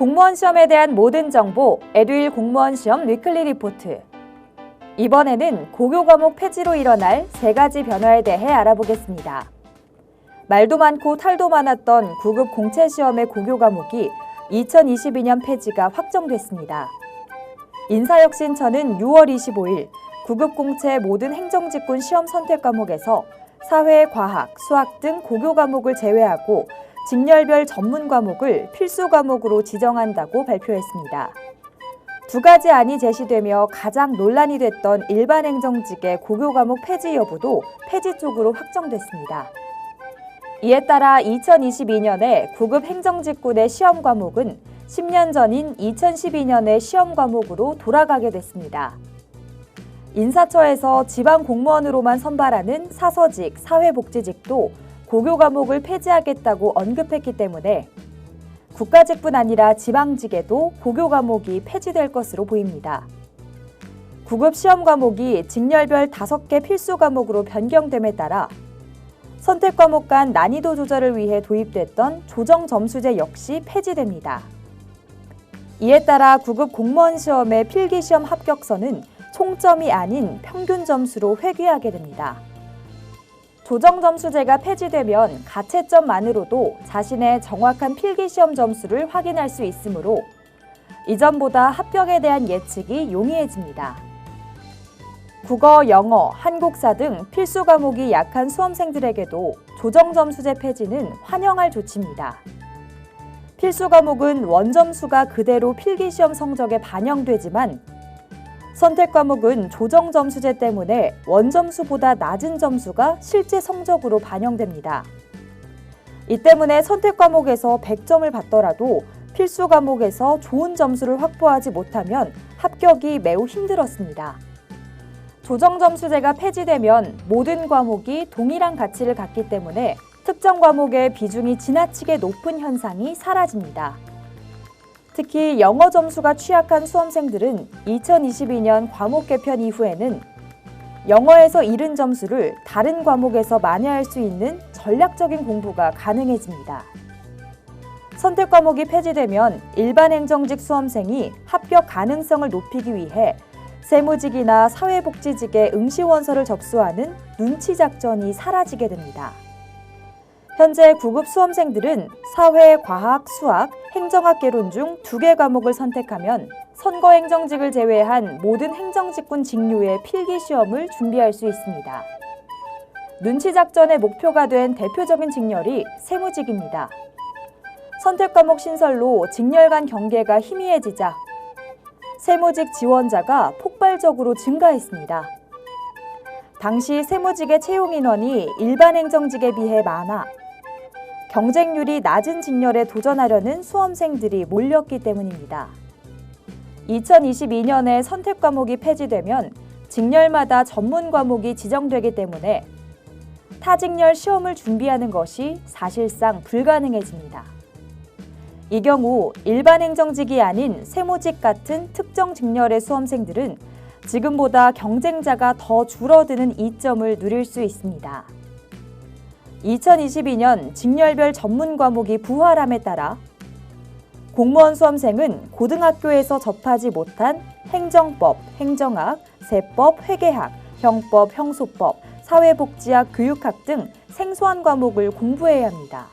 공무원 시험에 대한 모든 정보, 에듀윌 공무원 시험 위클리 리포트. 이번에는 고교 과목 폐지로 일어날 3가지 변화에 대해 알아보겠습니다. 말도 많고 탈도 많았던 9급 공채 시험의 고교 과목이 2022년 폐지가 확정됐습니다. 인사혁신처는 6월 25일 9급 공채 모든 행정직군 시험 선택 과목에서 사회, 과학, 수학 등 고교 과목을 제외하고 직렬별 전문 과목을 필수 과목으로 지정한다고 발표했습니다. 2가지 안이 제시되며 가장 논란이 됐던 일반 행정직의 고교 과목 폐지 여부도 폐지 쪽으로 확정됐습니다. 이에 따라 2022년에 9급 행정직군의 시험 과목은 10년 전인 2012년의 시험 과목으로 돌아가게 됐습니다. 인사처에서 지방 공무원으로만 선발하는 사서직, 사회복지직도 고교 과목을 폐지하겠다고 언급했기 때문에 국가직뿐 아니라 지방직에도 고교 과목이 폐지될 것으로 보입니다. 9급 시험 과목이 직렬별 5개 필수 과목으로 변경됨에 따라 선택 과목 간 난이도 조절을 위해 도입됐던 조정 점수제 역시 폐지됩니다. 이에 따라 9급 공무원 시험의 필기시험 합격선은 총점이 아닌 평균 점수로 회귀하게 됩니다. 조정 점수제가 폐지되면 가채점만으로도 자신의 정확한 필기시험 점수를 확인할 수 있으므로 이전보다 합격에 대한 예측이 용이해집니다. 국어, 영어, 한국사 등 필수 과목이 약한 수험생들에게도 조정 점수제 폐지는 환영할 조치입니다. 필수 과목은 원점수가 그대로 필기시험 성적에 반영되지만 선택 과목은 조정 점수제 때문에 원점수보다 낮은 점수가 실제 성적으로 반영됩니다. 이 때문에 선택 과목에서 100점을 받더라도 필수 과목에서 좋은 점수를 확보하지 못하면 합격이 매우 힘들었습니다. 조정 점수제가 폐지되면 모든 과목이 동일한 가치를 갖기 때문에 특정 과목의 비중이 지나치게 높은 현상이 사라집니다. 특히 영어 점수가 취약한 수험생들은 2022년 과목 개편 이후에는 영어에서 잃은 점수를 다른 과목에서 만회할 수 있는 전략적인 공부가 가능해집니다. 선택 과목이 폐지되면 일반 행정직 수험생이 합격 가능성을 높이기 위해 세무직이나 사회복지직의 응시원서를 접수하는 눈치 작전이 사라지게 됩니다. 현재 9급 수험생들은 사회, 과학, 수학, 행정학 개론 중 2개 과목을 선택하면 선거행정직을 제외한 모든 행정직군 직류의 필기시험을 준비할 수 있습니다. 눈치 작전의 목표가 된 대표적인 직렬이 세무직입니다. 선택 과목 신설로 직렬 간 경계가 희미해지자 세무직 지원자가 폭발적으로 증가했습니다. 당시 세무직의 채용 인원이 일반 행정직에 비해 많아 경쟁률이 낮은 직렬에 도전하려는 수험생들이 몰렸기 때문입니다. 2022년에 선택 과목이 폐지되면 직렬마다 전문 과목이 지정되기 때문에 타직렬 시험을 준비하는 것이 사실상 불가능해집니다. 이 경우 일반 행정직이 아닌 세무직 같은 특정 직렬의 수험생들은 지금보다 경쟁자가 더 줄어드는 이점을 누릴 수 있습니다. 2022년 직렬별 전문 과목이 부활함에 따라 공무원 수험생은 고등학교에서 접하지 못한 행정법, 행정학, 세법, 회계학, 형법, 형소법, 사회복지학, 교육학 등 생소한 과목을 공부해야 합니다.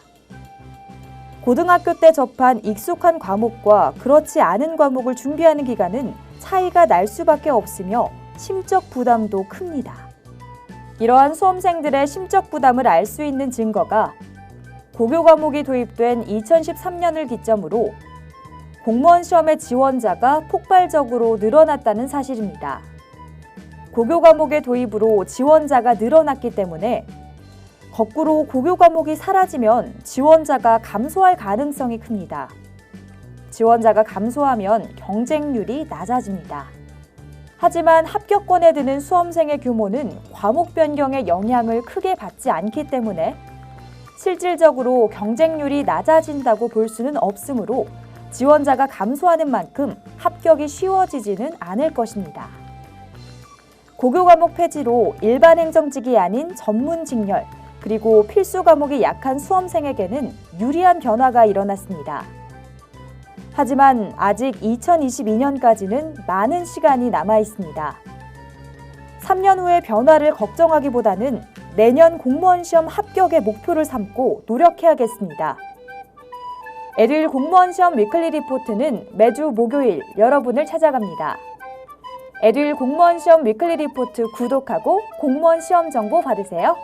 고등학교 때 접한 익숙한 과목과 그렇지 않은 과목을 준비하는 기간은 차이가 날 수밖에 없으며 심적 부담도 큽니다. 이러한 수험생들의 심적 부담을 알 수 있는 증거가 고교 과목이 도입된 2013년을 기점으로 공무원 시험의 지원자가 폭발적으로 늘어났다는 사실입니다. 고교 과목의 도입으로 지원자가 늘어났기 때문에 거꾸로 고교 과목이 사라지면 지원자가 감소할 가능성이 큽니다. 지원자가 감소하면 경쟁률이 낮아집니다. 하지만 합격권에 드는 수험생의 규모는 과목 변경의 영향을 크게 받지 않기 때문에 실질적으로 경쟁률이 낮아진다고 볼 수는 없으므로 지원자가 감소하는 만큼 합격이 쉬워지지는 않을 것입니다. 고교 과목 폐지로 일반 행정직이 아닌 전문 직렬, 그리고 필수 과목이 약한 수험생에게는 유리한 변화가 일어났습니다. 하지만 아직 2022년까지는 많은 시간이 남아 있습니다. 3년 후의 변화를 걱정하기보다는 내년 공무원 시험 합격의 목표를 삼고 노력해야겠습니다. 일요일 공무원 시험 위클리 리포트는 매주 목요일 여러분을 찾아갑니다. 일요일 공무원 시험 위클리 리포트 구독하고 공무원 시험 정보 받으세요.